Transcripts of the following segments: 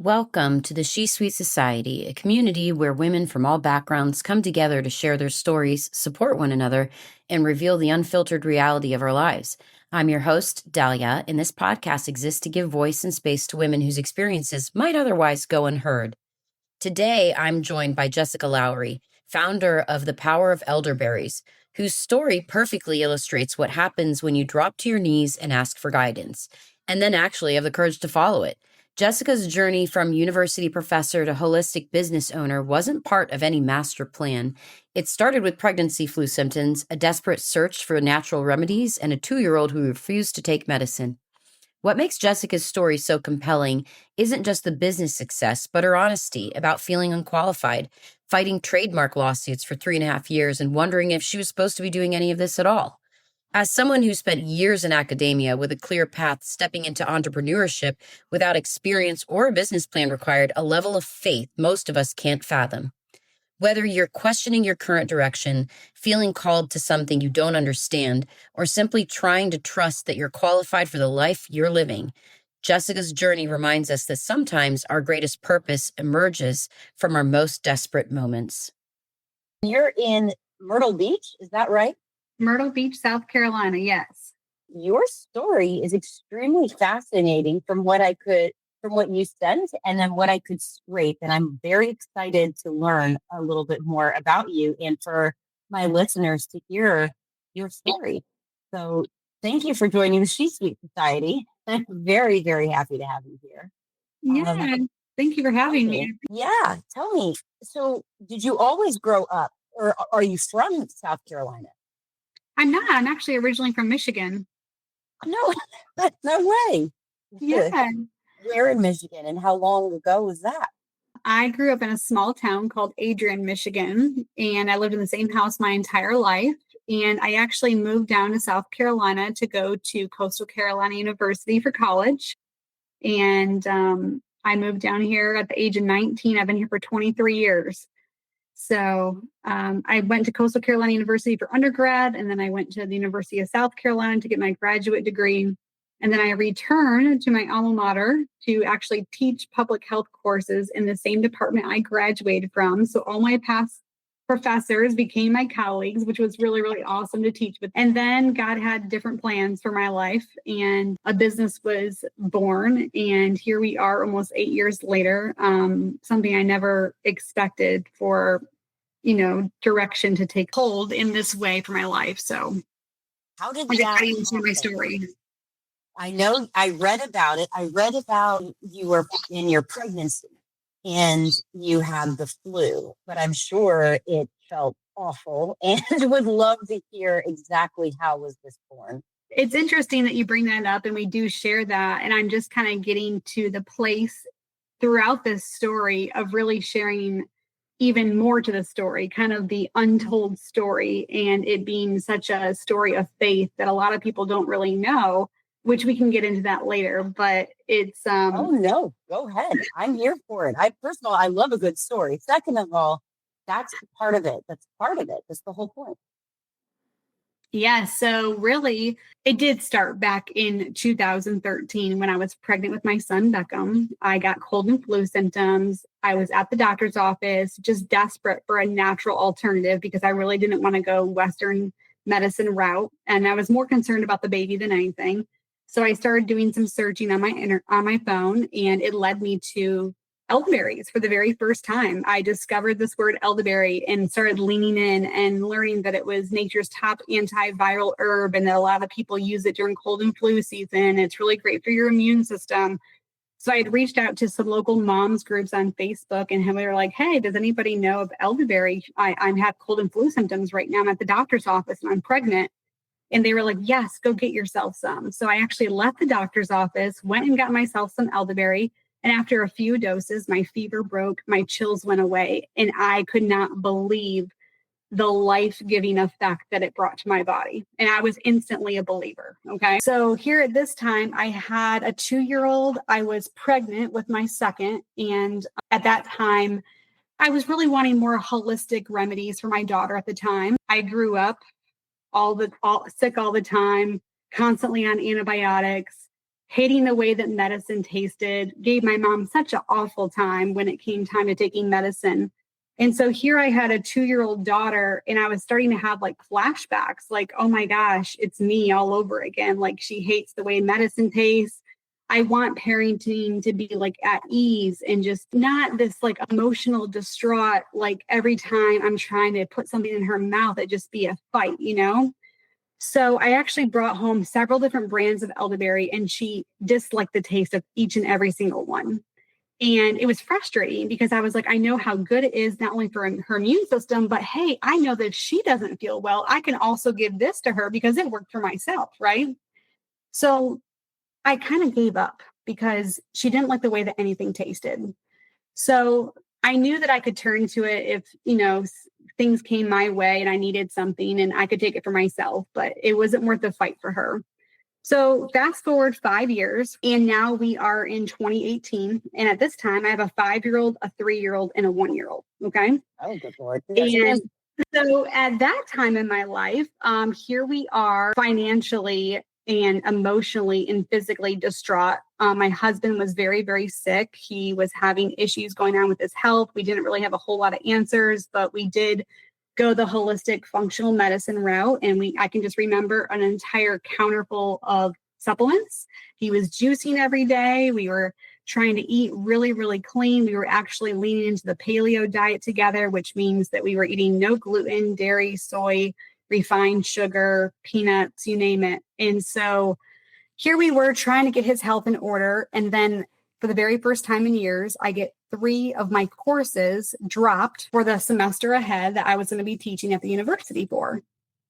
Welcome to the She Suite Society, a community where women from all backgrounds come together to share their stories, support one another, and reveal the unfiltered reality of our lives. I'm your host, Dahlia, and this podcast exists to give voice and space to women whose experiences might otherwise go unheard. Today, I'm joined by Jessica Lowry, founder of The Power of Elderberries, whose story perfectly illustrates what happens when you drop to your knees and ask for guidance, and then actually have the courage to follow it. Jessica's journey from university professor to holistic business owner wasn't part of any master plan. It started with pregnancy flu symptoms, a desperate search for natural remedies, and a 2-year-old who refused to take medicine. What makes Jessica's story so compelling isn't just the business success, but her honesty about feeling unqualified, fighting trademark lawsuits for 3.5 years, and wondering if she was supposed to be doing any of this at all. As someone who spent years in academia with a clear path stepping into entrepreneurship without experience or a business plan required a level of faith most of us can't fathom. Whether you're questioning your current direction, feeling called to something you don't understand, or simply trying to trust that you're qualified for the life you're living, Jessica's journey reminds us that sometimes our greatest purpose emerges from our most desperate moments. You're in Myrtle Beach, is that right? Myrtle Beach, South Carolina, yes. Your story is extremely fascinating from what you sent and then what I could scrape. And I'm very excited to learn a little bit more about you and for my listeners to hear your story. So thank you for joining the She Suite Society. I'm very, very happy to have you here. Yeah, thank you for having me. Yeah, tell me. So did you always grow up or are you from South Carolina? I'm not. I'm actually originally from Michigan. No, no way. Yeah. Where in Michigan and how long ago was that? I grew up in a small town called Adrian, Michigan, and I lived in the same house my entire life. And I actually moved down to South Carolina to go to Coastal Carolina University for college. And I moved down here at the age of 19. I've been here for 23 years. So I went to Coastal Carolina University for undergrad, and then I went to the University of South Carolina to get my graduate degree. And then I returned to my alma mater to actually teach public health courses in the same department I graduated from. So all my past professors became my colleagues, which was really, really awesome to teach with. And then God had different plans for my life, and a business was born. And here we are almost 8 years later, something I never expected for, direction to take hold in this way for my life. So how did that into my story? I know I read about it. I read about you were in your pregnancy and you had the flu, but I'm sure it felt awful and would love to hear exactly how was this born. It's interesting that you bring that up, and we do share that. And I'm just kind of getting to the place throughout this story of really sharing even more to the story, kind of the untold story, and it being such a story of faith that a lot of people don't really know, which we can get into that later. But it's oh no, go ahead. I'm here for it. First of all, I love a good story. Second of all, that's part of it. That's the whole point. Yeah. So really, it did start back in 2013 when I was pregnant with my son, Beckham. I got cold and flu symptoms. I was at the doctor's office, just desperate for a natural alternative because I really didn't want to go Western medicine route. And I was more concerned about the baby than anything. So I started doing some searching on my phone, and it led me to elderberries for the very first time. I discovered this word elderberry and started leaning in and learning that it was nature's top antiviral herb and that a lot of people use it during cold and flu season. It's really great for your immune system. So I had reached out to some local moms groups on Facebook, and we were like, hey, does anybody know of elderberry? I have cold and flu symptoms right now. I'm at the doctor's office and I'm pregnant. And they were like, yes, go get yourself some. So I actually left the doctor's office, went and got myself some elderberry. And after a few doses, my fever broke, my chills went away, and I could not believe the life-giving effect that it brought to my body. And I was instantly a believer. Okay. So here at this time, I had a 2-year-old. I was pregnant with my second. And at that time, I was really wanting more holistic remedies for my daughter at the time. I grew up sick all the time, constantly on antibiotics. hating the way that medicine tasted, gave my mom such an awful time when it came time to taking medicine. And so here I had a 2-year-old daughter, and I was starting to have like flashbacks, like, oh my gosh, it's me all over again. Like, she hates the way medicine tastes. I want parenting to be like at ease and just not this like emotional distraught, like every time I'm trying to put something in her mouth, it just be a fight, you know? So I actually brought home several different brands of elderberry, and she disliked the taste of each and every single one. And it was frustrating because I was like, I know how good it is, not only for her immune system, but hey, I know that if she doesn't feel well, I can also give this to her because it worked for myself, right? So I kind of gave up because she didn't like the way that anything tasted. So I knew that I could turn to it if, things came my way and I needed something and I could take it for myself, but it wasn't worth the fight for her. So fast forward 5 years, and now we are in 2018. And at this time, I have a 5-year-old, a 3-year-old, and a 1-year-old. Okay. Oh, good Lord. And so at that time in my life, here we are financially and emotionally and physically distraught. My husband was very, very sick. He was having issues going on with his health. We didn't really have a whole lot of answers, but we did go the holistic functional medicine route. And I can just remember an entire counter full of supplements. He was juicing every day. We were trying to eat really, really clean. We were actually leaning into the paleo diet together, which means that we were eating no gluten, dairy, soy, refined sugar, peanuts, you name it. And so here we were trying to get his health in order. And then for the very first time in years, I get 3 of my courses dropped for the semester ahead that I was going to be teaching at the university for.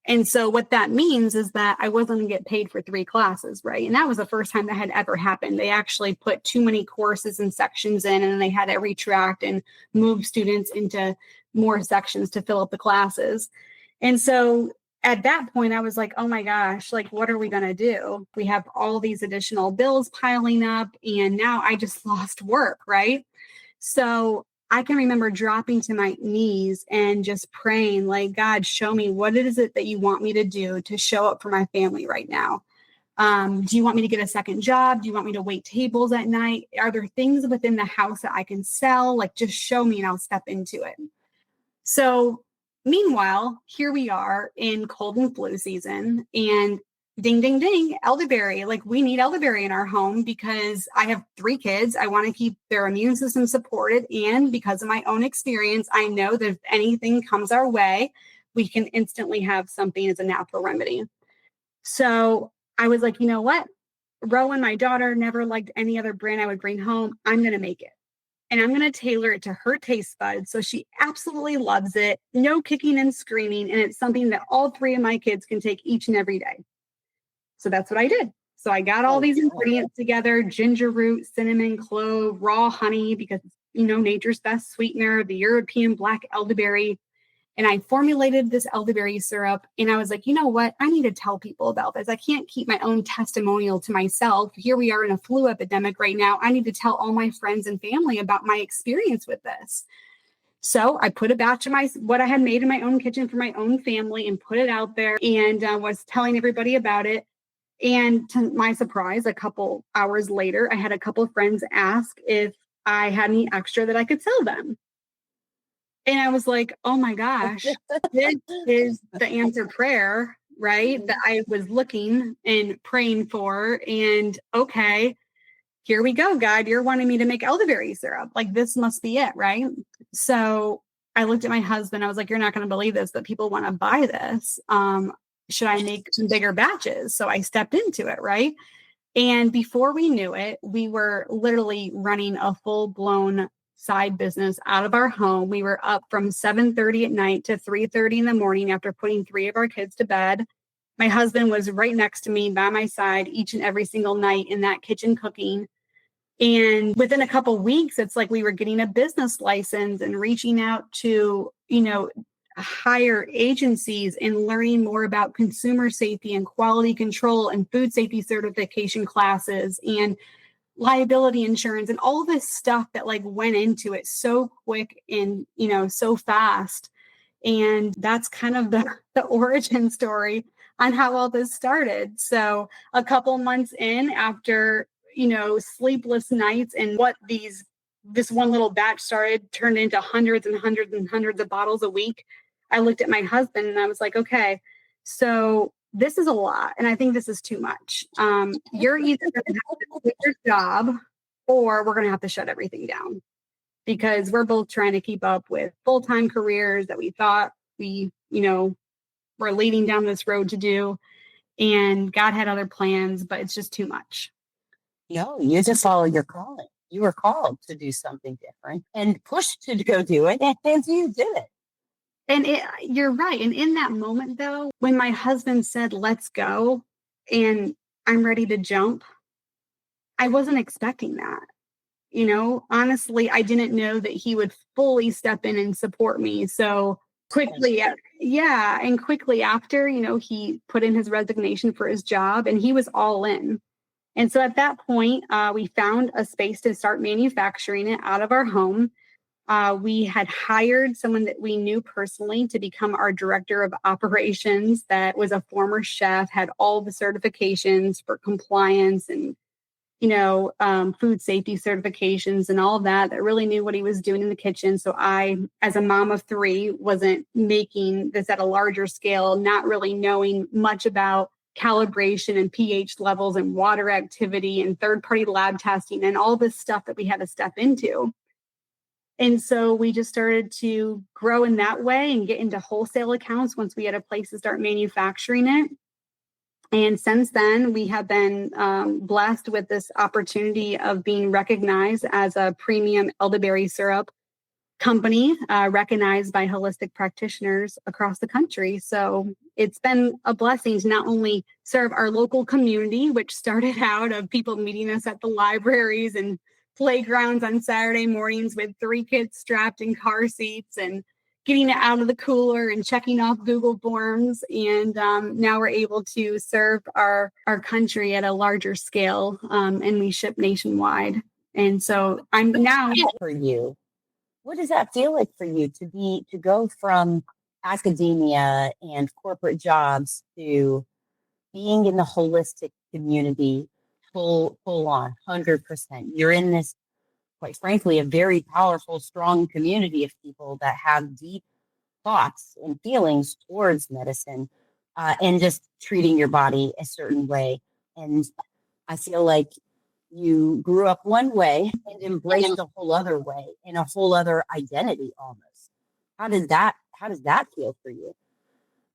And so what that means is that I wasn't going to get paid for 3 classes, right? And that was the first time that had ever happened. They actually put too many courses and sections in, and they had to retract and move students into more sections to fill up the classes. And so at that point, I was like, oh my gosh, like, what are we going to do? We have all these additional bills piling up, and now I just lost work, right? So I can remember dropping to my knees and just praying, like, God, show me what is it that you want me to do to show up for my family right now? Do you want me to get a second job? Do you want me to wait tables at night? Are there things within the house that I can sell? Like, just show me and I'll step into it. So meanwhile, here we are in cold and flu season, and ding, ding, ding, elderberry. Like, we need elderberry in our home because I have 3 kids. I want to keep their immune system supported. And because of my own experience, I know that if anything comes our way, we can instantly have something as a natural remedy. So I was like, you know what? Rowan, my daughter, never liked any other brand I would bring home. I'm going to make it. And I'm going to tailor it to her taste buds so she absolutely loves it. No kicking and screaming. And it's something that all 3 of my kids can take each and every day. So that's what I did. So I got all these ingredients together: ginger root, cinnamon, clove, raw honey, because, nature's best sweetener, the European black elderberry. And I formulated this elderberry syrup. And I was like, you know what? I need to tell people about this. I can't keep my own testimonial to myself. Here we are in a flu epidemic right now. I need to tell all my friends and family about my experience with this. So I put a batch of what I had made in my own kitchen for my own family and put it out there, and was telling everybody about it. And to my surprise, a couple hours later, I had a couple of friends ask if I had any extra that I could sell them. And I was like, oh my gosh, this is the answered prayer, right? That I was looking and praying for. And okay, here we go, God, you're wanting me to make elderberry syrup. Like, this must be it, right? So I looked at my husband. I was like, you're not going to believe this, but people want to buy this. Should I make some bigger batches? So I stepped into it, right? And before we knew it, we were literally running a full-blown side business out of our home. We were up from 7:30 at night to 3:30 in the morning after putting 3 of our kids to bed. My husband was right next to me by my side each and every single night in that kitchen cooking. And within a couple of weeks, it's like we were getting a business license and reaching out to, higher agencies and learning more about consumer safety and quality control and food safety certification classes and liability insurance and all this stuff that went into it so quick and, so fast. And that's kind of the origin story on how all this started. So a couple months in, after sleepless nights, and what this one little batch turned into hundreds and hundreds and hundreds of bottles a week. I looked at my husband and I was like, okay, so this is a lot. And I think this is too much. You're either going to have to quit your job, or we're going to have to shut everything down, because we're both trying to keep up with full-time careers that we thought we, were leading down this road to do. And God had other plans, but it's just too much. No, you just follow your calling. You were called to do something different and pushed to go do it, and you did it. And you're right. And in that moment, though, when my husband said, let's go, and I'm ready to jump, I wasn't expecting that. Honestly, I didn't know that he would fully step in and support me. So quickly, and quickly after, he put in his resignation for his job, and he was all in. And so at that point, we found a space to start manufacturing it out of our home. We had hired someone that we knew personally to become our director of operations, that was a former chef, had all the certifications for compliance and, food safety certifications and all that really knew what he was doing in the kitchen. So I, as a mom of 3, wasn't making this at a larger scale, not really knowing much about calibration and pH levels and water activity and third-party lab testing and all this stuff that we had to step into. And so we just started to grow in that way and get into wholesale accounts once we had a place to start manufacturing it. And since then, we have been blessed with this opportunity of being recognized as a premium elderberry syrup company, recognized by holistic practitioners across the country. So it's been a blessing to not only serve our local community, which started out of people meeting us at the libraries and playgrounds on Saturday mornings with 3 kids strapped in car seats and getting it out of the cooler and checking off Google Forms. And now we're able to serve our country at a larger scale, and we ship nationwide. And so I'm now... For you, what does that feel like for you to go from academia and corporate jobs to being in the holistic community full on 100%? You're in this, quite frankly, a very powerful, strong community of people that have deep thoughts and feelings towards medicine, and just treating your body a certain way. And I feel like you grew up one way and embraced a whole other way and a whole other identity almost. How does that feel for you?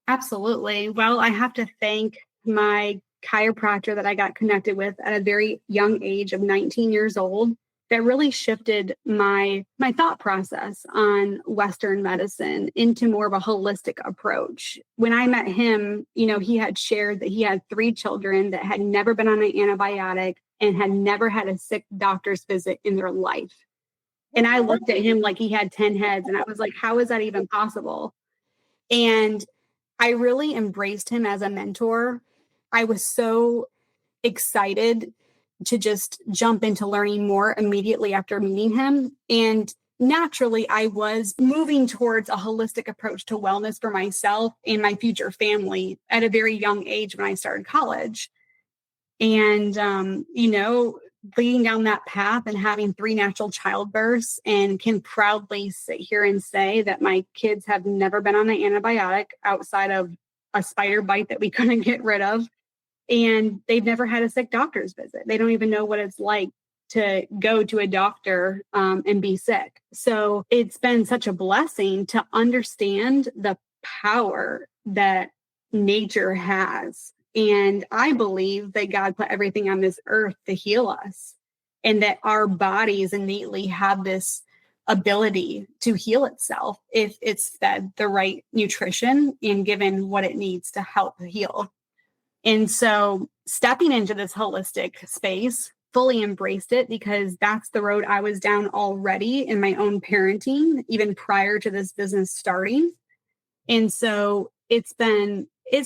Absolutely. Well, I have to thank my chiropractor that I got connected with at a very young age of 19 years old. That really shifted my thought process on Western medicine into more of a holistic approach. When I met him, he had shared that he had 3 children that had never been on an antibiotic and had never had a sick doctor's visit in their life. And I looked at him like he had 10 heads, and I was like, how is that even possible? And I really embraced him as a mentor. I was so excited to just jump into learning more immediately after meeting him. And naturally, I was moving towards a holistic approach to wellness for myself and my future family at a very young age when I started college. And, leading down that path and having 3 natural childbirths, and can proudly sit here and say that my kids have never been on an antibiotic outside of a spider bite that we couldn't get rid of. And they've never had a sick doctor's visit. They don't even know what it's like to go to a doctor and be sick. So it's been such a blessing to understand the power that nature has. And I believe that God put everything on this earth to heal us, and that our bodies innately have this ability to heal itself if it's fed the right nutrition and given what it needs to help heal. And so stepping into this holistic space, fully embraced it, because that's the road I was down already in my own parenting, even prior to this business starting. And so it's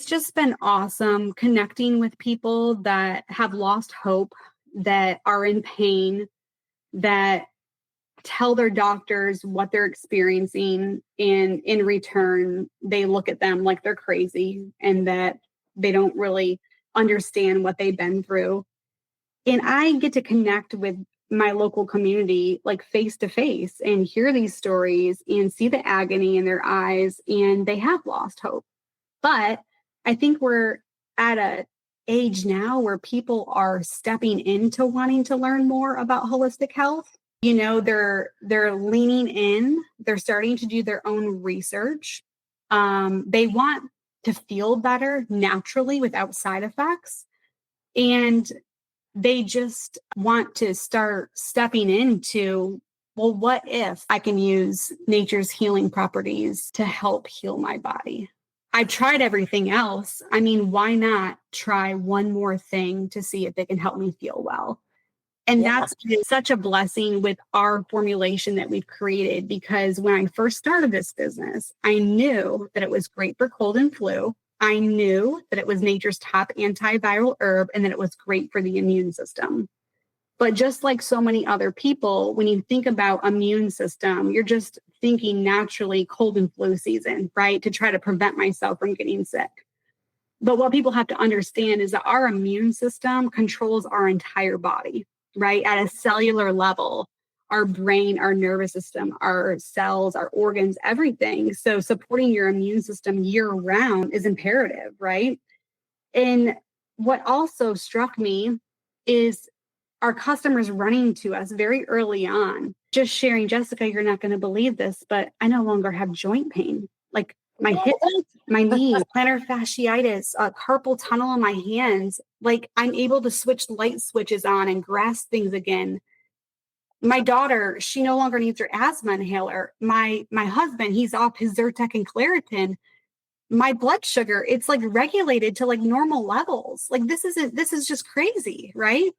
just been awesome connecting with people that have lost hope, that are in pain, that tell their doctors what they're experiencing, and in return, they look at them like they're crazy and that they don't really understand what they've been through. And I get to connect with my local community like face to face and hear these stories and see the agony in their eyes, and they have lost hope. But I think we're at a age now where people are stepping into wanting to learn more about holistic health. They're leaning in, they're starting to do their own research. They want to feel better naturally without side effects. And they just want to start stepping into, well, what if I can use nature's healing properties to help heal my body? I've tried everything else. I mean, why not try one more thing to see if it can help me feel well? And that's been such a blessing with our formulation that we've created, because when I first started this business, I knew that it was great for cold and flu. I knew that it was nature's top antiviral herb and that it was great for the immune system. But just like so many other people, when you think about immune system, you're just thinking naturally cold and flu season, right? To try to prevent myself from getting sick. But what people have to understand is that our immune system controls our entire body, right? At a cellular level, our brain, our nervous system, our cells, our organs, everything. So supporting your immune system year round is imperative, right? And what also struck me is our customers running to us very early on, just sharing, Jessica, you're not going to believe this, but I no longer have joint pain. Like my hip, my knee, plantar fasciitis, carpal tunnel in my hands. Like I'm able to switch light switches on and grasp things again. My daughter, she no longer needs her asthma inhaler. My husband, he's off his Zyrtec and Claritin. My blood sugar, it's like regulated to like normal levels. Like this is just crazy, right?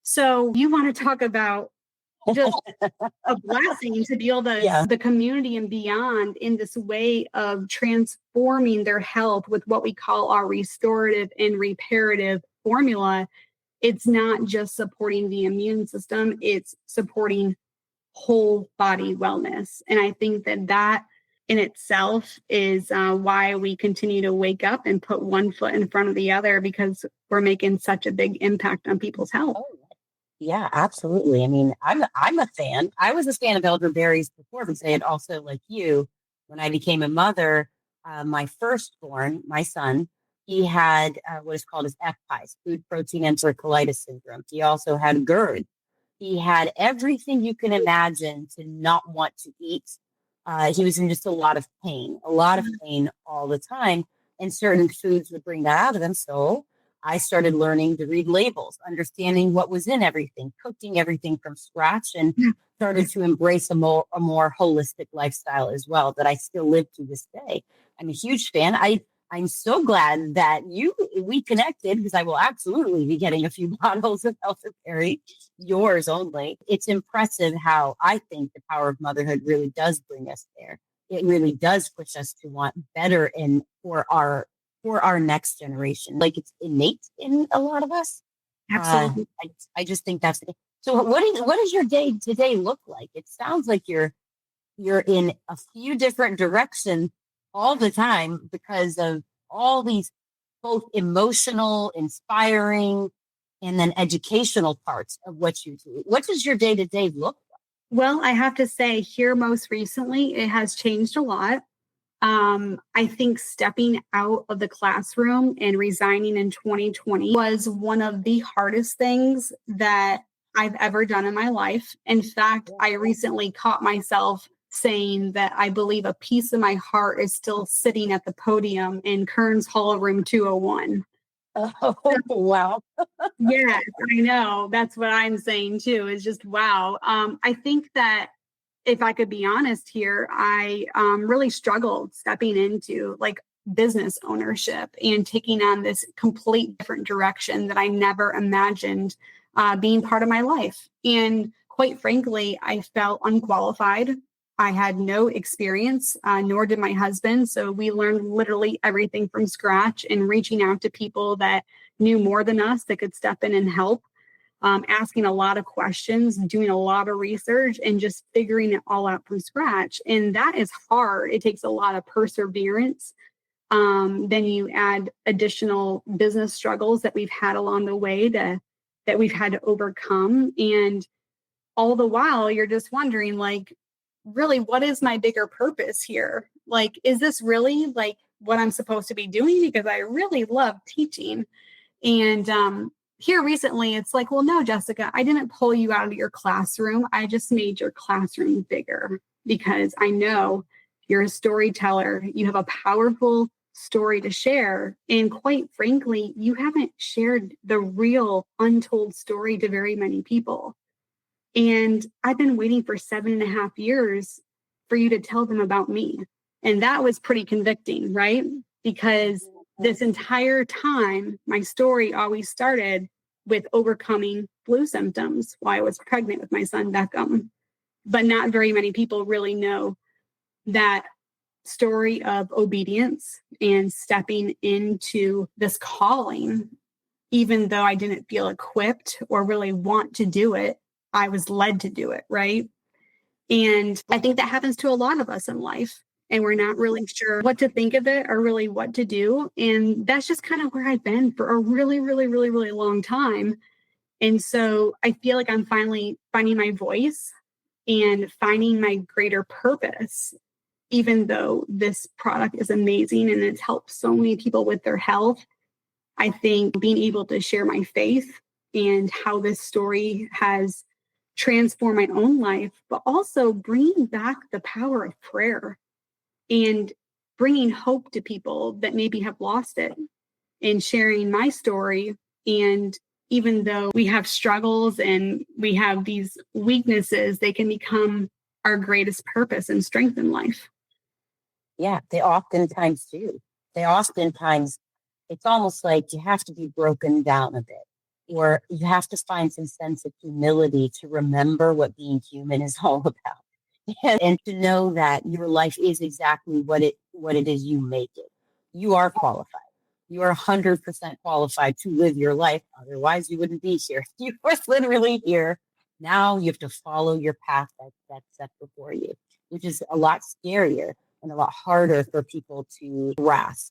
So you want to talk about just a blessing to be able to the community and beyond in this way of transforming their health with what we call our restorative and reparative formula. It's not just supporting the immune system, it's supporting whole body wellness. And I think that in itself is why we continue to wake up and put one foot in front of the other, because we're making such a big impact on people's health. Oh, yeah, absolutely. I mean, I'm a fan. I was a fan of elderberries before, because I had also, like you, when I became a mother, my firstborn, my son, he had what is called his FPIES, food protein enterocolitis syndrome. He also had GERD. He had everything you can imagine to not want to eat. He was in just a lot of pain all the time. And certain foods would bring that out of him. So I started learning to read labels, understanding what was in everything, cooking everything from scratch, and started to embrace a more holistic lifestyle as well that I still live to this day. I'm a huge fan. I'm so glad that we connected, because I will absolutely be getting a few bottles of elderberry, yours only. It's impressive how I think the power of motherhood really does bring us there. It really does push us to want better for our next generation. Like it's innate in a lot of us. Absolutely. I just think that's it. So what does your day to day look like? It sounds like you're in a few different directions all the time because of all these both emotional, inspiring, and then educational parts of what you do. What does your day to day look like? Well, I have to say here most recently, it has changed a lot. I think stepping out of the classroom and resigning in 2020 was one of the hardest things that I've ever done in my life. In fact, I recently caught myself saying that I believe a piece of my heart is still sitting at the podium in Kearns Hall Room 201. Oh, wow. Yes, I know. That's what I'm saying too, is just wow. I think that if I could be honest here, I really struggled stepping into like business ownership and taking on this complete different direction that I never imagined being part of my life. And quite frankly, I felt unqualified. I had no experience, nor did my husband. So we learned literally everything from scratch and reaching out to people that knew more than us that could step in and help. Asking a lot of questions, doing a lot of research, and just figuring it all out from scratch. And that is hard. It takes a lot of perseverance. Then you add additional business struggles that we've had along the way to that we've had to overcome. And all the while, you're just wondering, like, really, what is my bigger purpose here? Like, is this really like what I'm supposed to be doing? Because I really love teaching. And here recently, it's like, well, no, Jessica, I didn't pull you out of your classroom. I just made your classroom bigger because I know you're a storyteller. You have a powerful story to share. And quite frankly, you haven't shared the real untold story to very many people. And I've been waiting for 7.5 years for you to tell them about me. And that was pretty convicting, right? Because this entire time, my story always started with overcoming flu symptoms while I was pregnant with my son, Beckham. But not very many people really know that story of obedience and stepping into this calling. Even though I didn't feel equipped or really want to do it, I was led to do it, right? And I think that happens to a lot of us in life. And we're not really sure what to think of it or really what to do. And that's just kind of where I've been for a really, really, really, really long time. And so I feel like I'm finally finding my voice and finding my greater purpose, even though this product is amazing and it's helped so many people with their health. I think being able to share my faith and how this story has transformed my own life, but also bringing back the power of prayer and bringing hope to people that maybe have lost it, and sharing my story. And even though we have struggles and we have these weaknesses, they can become our greatest purpose and strength in life. Yeah, they oftentimes do. It's almost like you have to be broken down a bit, or you have to find some sense of humility to remember what being human is all about. And to know that your life is exactly what it is you make it. You are qualified. You are 100% qualified to live your life. Otherwise, you wouldn't be here. You were literally here. Now you have to follow your path that's set before you, which is a lot scarier and a lot harder for people to grasp.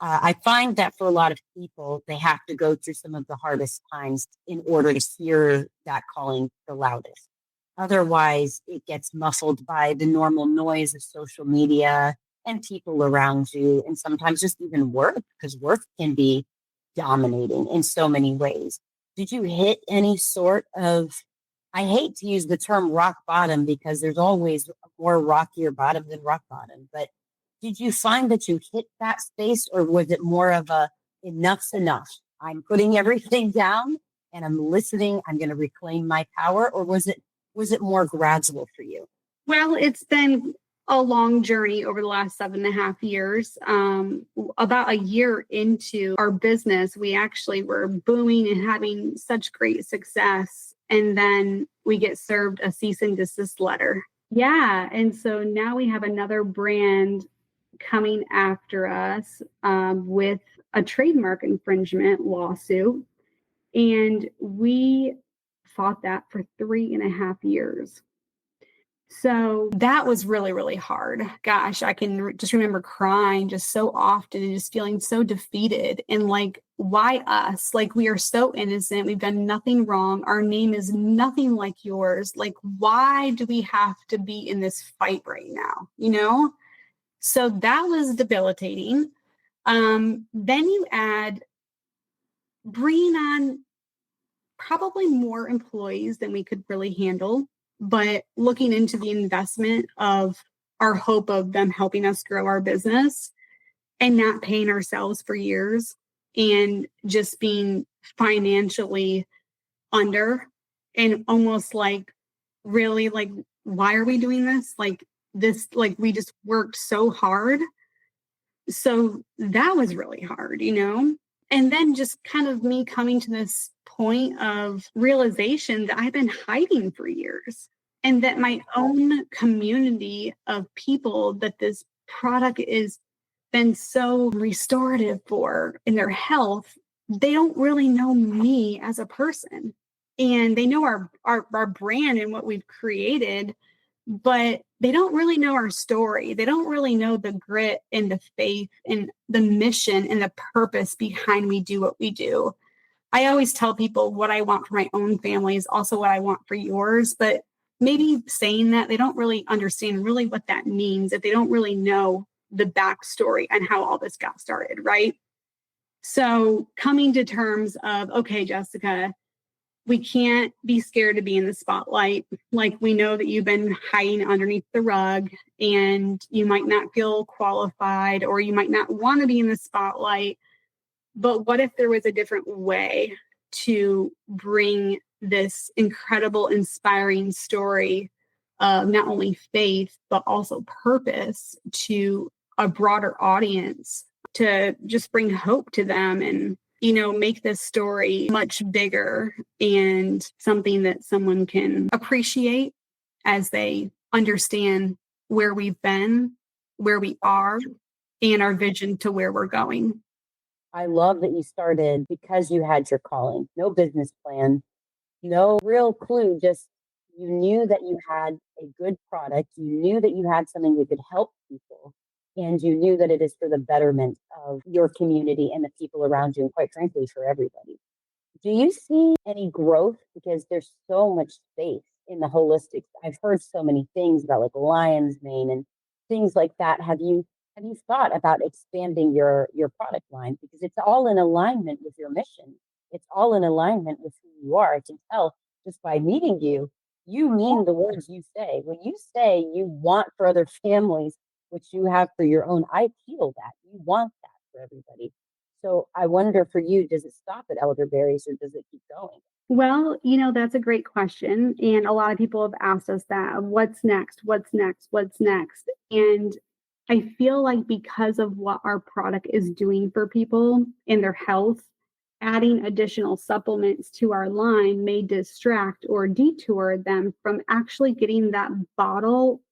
I find that for a lot of people, they have to go through some of the hardest times in order to hear that calling the loudest. Otherwise, it gets muffled by the normal noise of social media and people around you, and sometimes just even work, because work can be dominating in so many ways. Did you hit any sort of, I hate to use the term rock bottom because there's always more rockier bottom than rock bottom, but did you find that you hit that space, or was it more of a enough's enough? I'm putting everything down and I'm listening. I'm going to reclaim my power, or was it more gradual for you? Well, it's been a long journey over the last 7.5 years. About a year into our business, we actually were booming and having such great success. And then we get served a cease and desist letter. Yeah. And so now we have another brand coming after us with a trademark infringement lawsuit. And we fought that for 3.5 years. So that was really, really hard. Gosh, I can just remember crying just so often and just feeling so defeated. And like, why us? Like, we are so innocent. We've done nothing wrong. Our name is nothing like yours. Like, why do we have to be in this fight right now? You know? So that was debilitating. Then you add bringing on probably more employees than we could really handle, but looking into the investment of our hope of them helping us grow our business and not paying ourselves for years and just being financially under, and almost like, really, like, why are we doing this? Like this, like, we just worked so hard. So that was really hard, you know? And then just kind of me coming to this point of realization that I've been hiding for years, and that my own community of people that this product is been so restorative for in their health, they don't really know me as a person. And they know our brand and what we've created, but they don't really know our story. They don't really know the grit and the faith and the mission and the purpose behind we do what we do. I always tell people what I want for my own family is also what I want for yours. But maybe saying that, they don't really understand really what that means if they don't really know the backstory and how all this got started, right? So coming to terms of, okay, Jessica, we can't be scared to be in the spotlight. Like, we know that you've been hiding underneath the rug and you might not feel qualified or you might not want to be in the spotlight. But what if there was a different way to bring this incredible, inspiring story of not only faith, but also purpose to a broader audience, to just bring hope to them and, make this story much bigger and something that someone can appreciate as they understand where we've been, where we are, and our vision to where we're going. I love that you started because you had your calling, no business plan, no real clue, just you knew that you had a good product, you knew that you had something that could help people, and you knew that it is for the betterment of your community and the people around you, and quite frankly, for everybody. Do you see any growth? Because there's so much space in the holistic. I've heard so many things about like lion's mane and things like that. Have you thought about expanding your product line? Because it's all in alignment with your mission. It's all in alignment with who you are. I can tell just by meeting you, you mean the words you say. When you say you want for other families, which you have for your own, I feel that. You want that for everybody. So I wonder for you, does it stop at elderberries or does it keep going? Well, that's a great question. And a lot of people have asked us that. What's next? What's next? What's next? And I feel like because of what our product is doing for people in their health, adding additional supplements to our line may distract or detour them from actually getting that bottle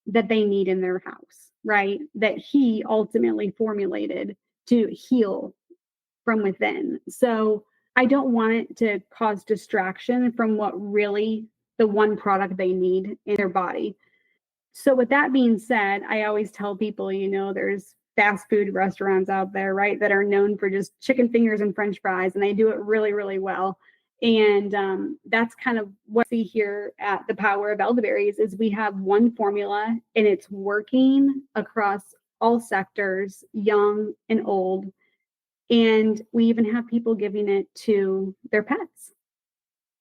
that they need in their house, right? That he ultimately formulated to heal from within. So I don't want it to cause distraction from what really the one product they need in their body. So with that being said, I always tell people, there's fast food restaurants out there, right, that are known for just chicken fingers and French fries, and they do it really, really well. And that's kind of what we see here at the Power of Elderberries is we have one formula and it's working across all sectors, young and old. And we even have people giving it to their pets.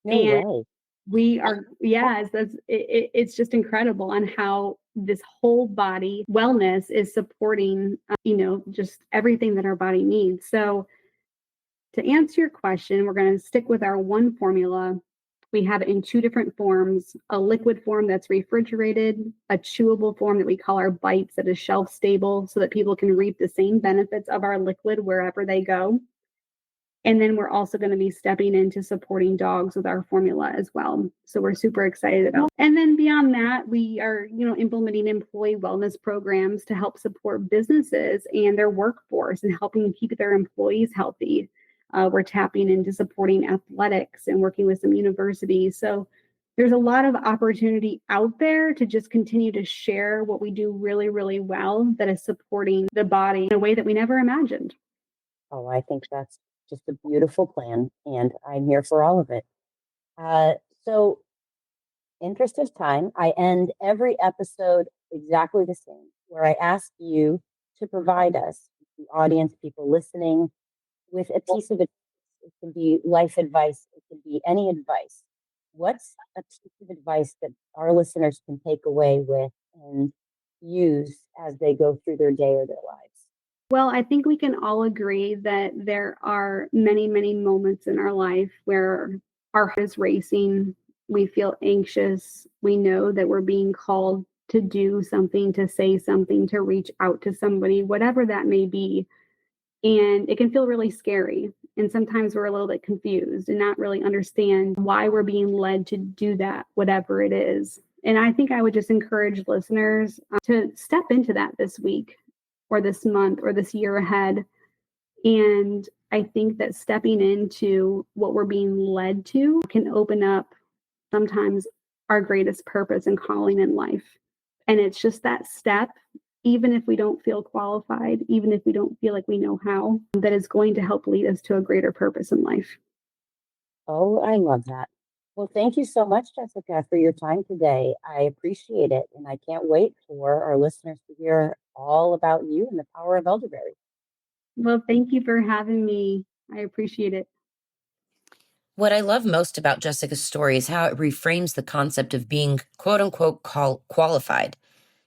No And way. we are, yes, it's just incredible on how this whole body wellness is supporting, just everything that our body needs. So to answer your question, we're going to stick with our one formula. We have it in two different forms, a liquid form that's refrigerated, a chewable form that we call our bites that is shelf stable so that people can reap the same benefits of our liquid wherever they go. And then we're also going to be stepping into supporting dogs with our formula as well. So we're super excited about. And then beyond that, we are, implementing employee wellness programs to help support businesses and their workforce and helping keep their employees healthy. We're tapping into supporting athletics and working with some universities. So there's a lot of opportunity out there to just continue to share what we do really, really well that is supporting the body in a way that we never imagined. Oh, I think that's just a beautiful plan, and I'm here for all of it. So, interest of time, I end every episode exactly the same, where I ask you to provide us, the audience, people listening, with a piece of advice. It can be life advice, it can be any advice. What's a piece of advice that our listeners can take away with and use as they go through their day or their lives? Well, I think we can all agree that there are many, many moments in our life where our heart is racing. We feel anxious. We know that we're being called to do something, to say something, to reach out to somebody, whatever that may be. And it can feel really scary. And sometimes we're a little bit confused and not really understand why we're being led to do that, whatever it is. And I think I would just encourage listeners to step into that this week or this month or this year ahead. And I think that stepping into what we're being led to can open up sometimes our greatest purpose and calling in life. And it's just that step, even if we don't feel qualified, even if we don't feel like we know how, that is going to help lead us to a greater purpose in life. Oh, I love that. Well, thank you so much, Jessica, for your time today. I appreciate it, and I can't wait for our listeners to hear all about you and the power of elderberry. Well, thank you for having me. I appreciate it. What I love most about Jessica's story is how it reframes the concept of being quote unquote qualified.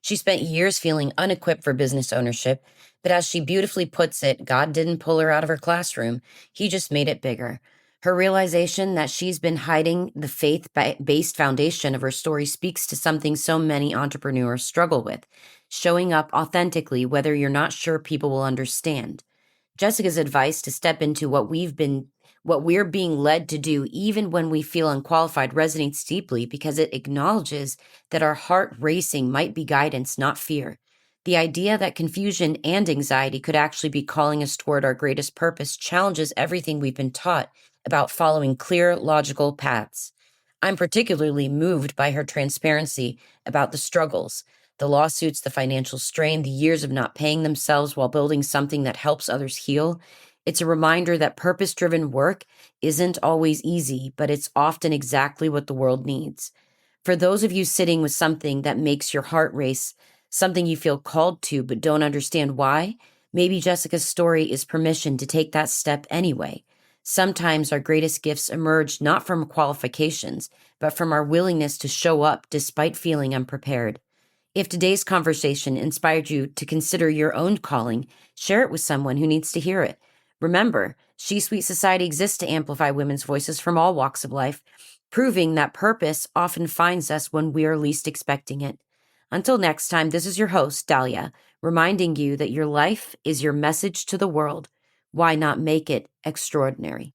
She spent years feeling unequipped for business ownership, but as she beautifully puts it, God didn't pull her out of her classroom. He just made it bigger. Her realization that she's been hiding the faith based foundation of her story speaks to something so many entrepreneurs struggle with: showing up authentically, whether you're not sure people will understand. Jessica's advice to step into what we're being led to do, even when we feel unqualified, resonates deeply because it acknowledges that our heart racing might be guidance, not fear. The idea that confusion and anxiety could actually be calling us toward our greatest purpose challenges everything we've been taught about following clear, logical paths. I'm particularly moved by her transparency about the struggles, the lawsuits, the financial strain, the years of not paying themselves while building something that helps others heal. It's a reminder that purpose driven work isn't always easy, but it's often exactly what the world needs. For those of you sitting with something that makes your heart race, something you feel called to but don't understand why, maybe Jessica's story is permission to take that step anyway. Sometimes our greatest gifts emerge not from qualifications, but from our willingness to show up despite feeling unprepared. If today's conversation inspired you to consider your own calling, share it with someone who needs to hear it. Remember, She Suite Society exists to amplify women's voices from all walks of life, proving that purpose often finds us when we are least expecting it. Until next time, this is your host, Dahlia, reminding you that your life is your message to the world. Why not make it extraordinary?